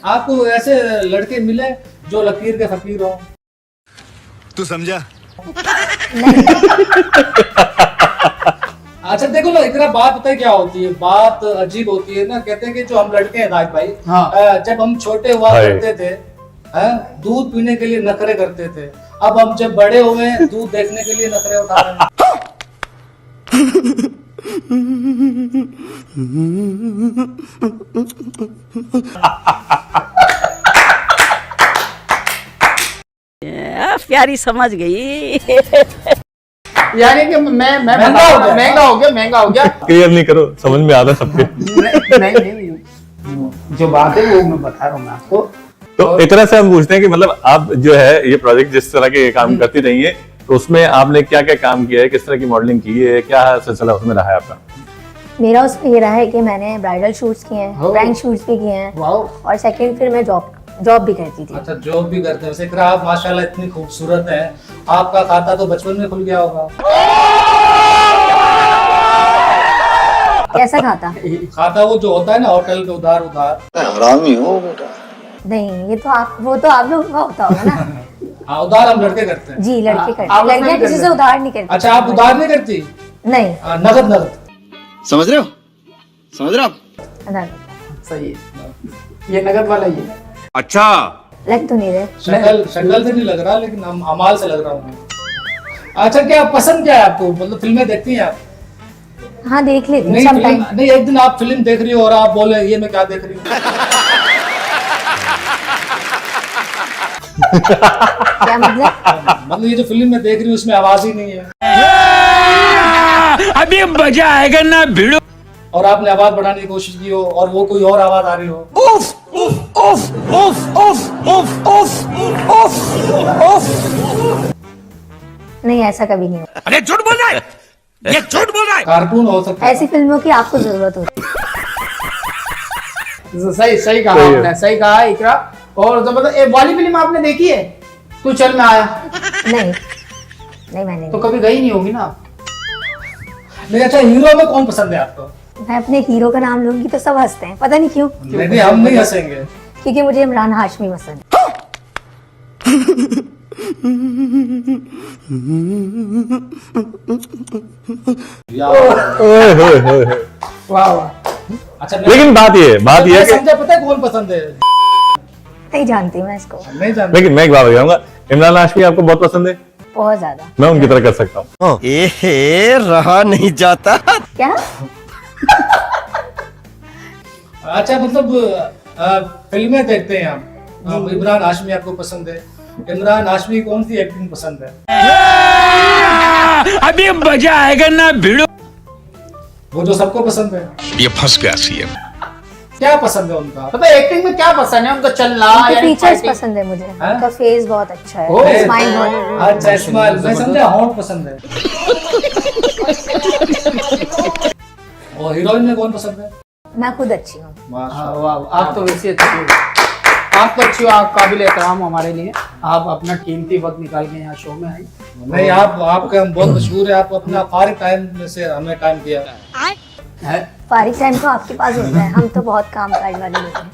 आपको ऐसे लड़के मिले जो लकीर के फकीर हो? तू समझा? अच्छा देखो ना, इतना बात पता है क्या होती है, बात अजीब होती है ना। कहते हैं कि जो हम लड़के हैं राज भाई, जब हम छोटे हुआ करते थे, दूध पीने के लिए नखरे करते थे। अब हम जब बड़े हुए हैं, दूध देखने के लिए नखरे उठा रहे हैं। प्यारी समझ गई। यानी कि मैं महंगा हो गया। क्लियर नहीं करो, समझ में आता सबके। नहीं, जो बात है वो मैं बता रहा हूँ मैं आपको। तो इतना से हम पूछते हैं कि मतलब आप जो है ये प्रोजेक्ट जिस तरह के काम करती रही है, तो उसमें आपने क्या क्या काम किया है, किस तरह की मॉडलिंग की है, क्या सिलसिला उसमें रहा है आपका? मेरा उसमें ये रहा है कि मैंने ब्राइडल शूट्स किए हैं, ब्राइड शूट्स भी किए हैं, और सेकंड फिर मैं जॉब भी करती थी। अच्छा, जॉब भी करते हैं। वैसे इकरा, आप माशाल्लाह इतनी खूबसूरत हैं, आपका खाता तो बचपन में खुल गया होगा। कैसा खाता? खाता वो जो होता है ना होटल पे उधार हरामी हो बेटा। नहीं, ये तो आप लोगों का होता होगा ना। हाँ, उधार हम लड़के करते हैं। जी, लड़के करते हैं, लड़कियां किसी से उधार नहीं करती। अच्छा, आप उधार नहीं करती? नहीं, नगद। समझ रहे हो आप? सही है, ये नगद वाला ही है। अच्छा, लग तो नहीं रहे। शक्ल से नहीं लग रहा, लेकिन अमाल से लग रहा हूँ। अच्छा, क्या पसंद क्या है आपको? मतलब फिल्में देखती हैं आप? हाँ, देख लेती हूँ नहीं, समटाइम। नहीं, एक दिन आप फिल्म देख रही हो और आप बोले ये मैं क्या देख रही हूँ। क्या मतलब? मतलब ये जो फिल्म में देख रही हूँ उसमें आवाज ही नहीं है। अभी मजा आएगा ना भिड़ो। और आपने आवाज बढ़ाने की कोशिश की हो और वो कोई और आवाज आ रही हो। उफ उफ उफ उफ उफ उफ उफ उफ उफ। नहीं, ऐसा कभी नहीं होता। अरे झूठ बोल रहा है, ये झूठ बोल रहा है। कार्टून हो सकता है। ऐसी फिल्मों की आपको जरूरत होती है। सही कहा आपने, सही कहा इकरा। और तो मतलब वाली फिल्म आपने देखी है, तू चल मैं आया? नहीं, मैंने तो कभी गई नहीं होगी ना आप? नहीं। अच्छा, हीरो में कौन पसंद है आपको? मैं अपने हीरो का नाम लूंगी तो सब हंसते हैं, पता नहीं क्यों। नहीं, हम नहीं हंसेंगे। क्योंकि मुझे इमरान हाशमी पसंद है। वाह वाह। अच्छा, लेकिन बात ये है कि समझा, पता है कौन पसंद है? नहीं जानती मैं इसको। नहीं जानते। लेकिन मैं एक बात बताऊंगा, इमरान हाशमी आपको बहुत पसंद है? बहुत ज्यादा। मैं उनकी तरह कर सकता हूँ। रहा नहीं जाता। क्या? अच्छा, मतलब फिल्में देखते हैं आप, इमरान हाशमी आपको पसंद है। इमरान हाशमी कौन सी एक्टिंग पसंद है? अभी मजा आएगा ना भिड़ो। वो जो सबको पसंद है। ये फंस गया सीएम। क्या पसंद है उनका? पता है एक्टिंग में क्या पसंद है उनका? चलना, फीचर्स पसंद है मुझे। उनका फेस बहुत अच्छा है, स्माइल बहुत। अच्छा, स्माइल मैं समझा होंठ पसंद है। और हीरोइन में कौन पसंद है? मैं खुद अच्छी हूँ। वाह, आप तो वैसे अच्छी हो, आप तो अच्छी हो, आप काबिल एहतराम हमारे लिए। आप अपना कीमती वक्त निकाल के यहाँ शो में आई। नहीं, आपके हम बहुत मशहूर है। आप अपना फारिग टाइम में से हमें टाइम दिया है। फारिग टाइम तो आपके पास होता है, हम तो बहुत काम काज वाले लोग हैं।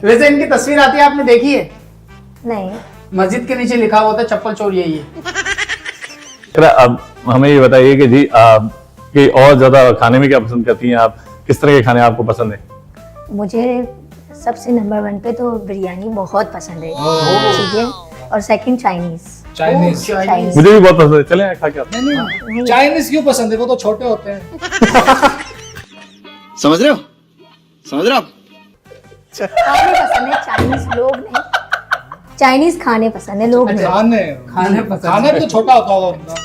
वैसे इनकी तस्वीर आती है, आपने देखी है? नहीं। मस्जिद के नीचे लिखा होता है चप्पल चोर यही है। अब हमें ये बताइए कि जी कि और ज्यादा खाने में क्या पसंद करती हैं आप? किस तरह के खाने आपको पसंद है? मुझे सबसे नंबर 1 पे तो बिरयानी बहुत पसंद है, ठीक है, और सेकंड चाइनीज। मुझे भी बहुत पसंद है, चलें खा के आते हैं। नहीं, चाइनीज क्यों पसंद है? वो तो छोटे होते हैं। समझ रहे हो आप? खाने पसंद है, चाइनीज लोग नहीं। चाइनीज खाने पसंद है, लोग नहीं। खाने पसंद। खाने भी तो छोटा होता होगा उनका।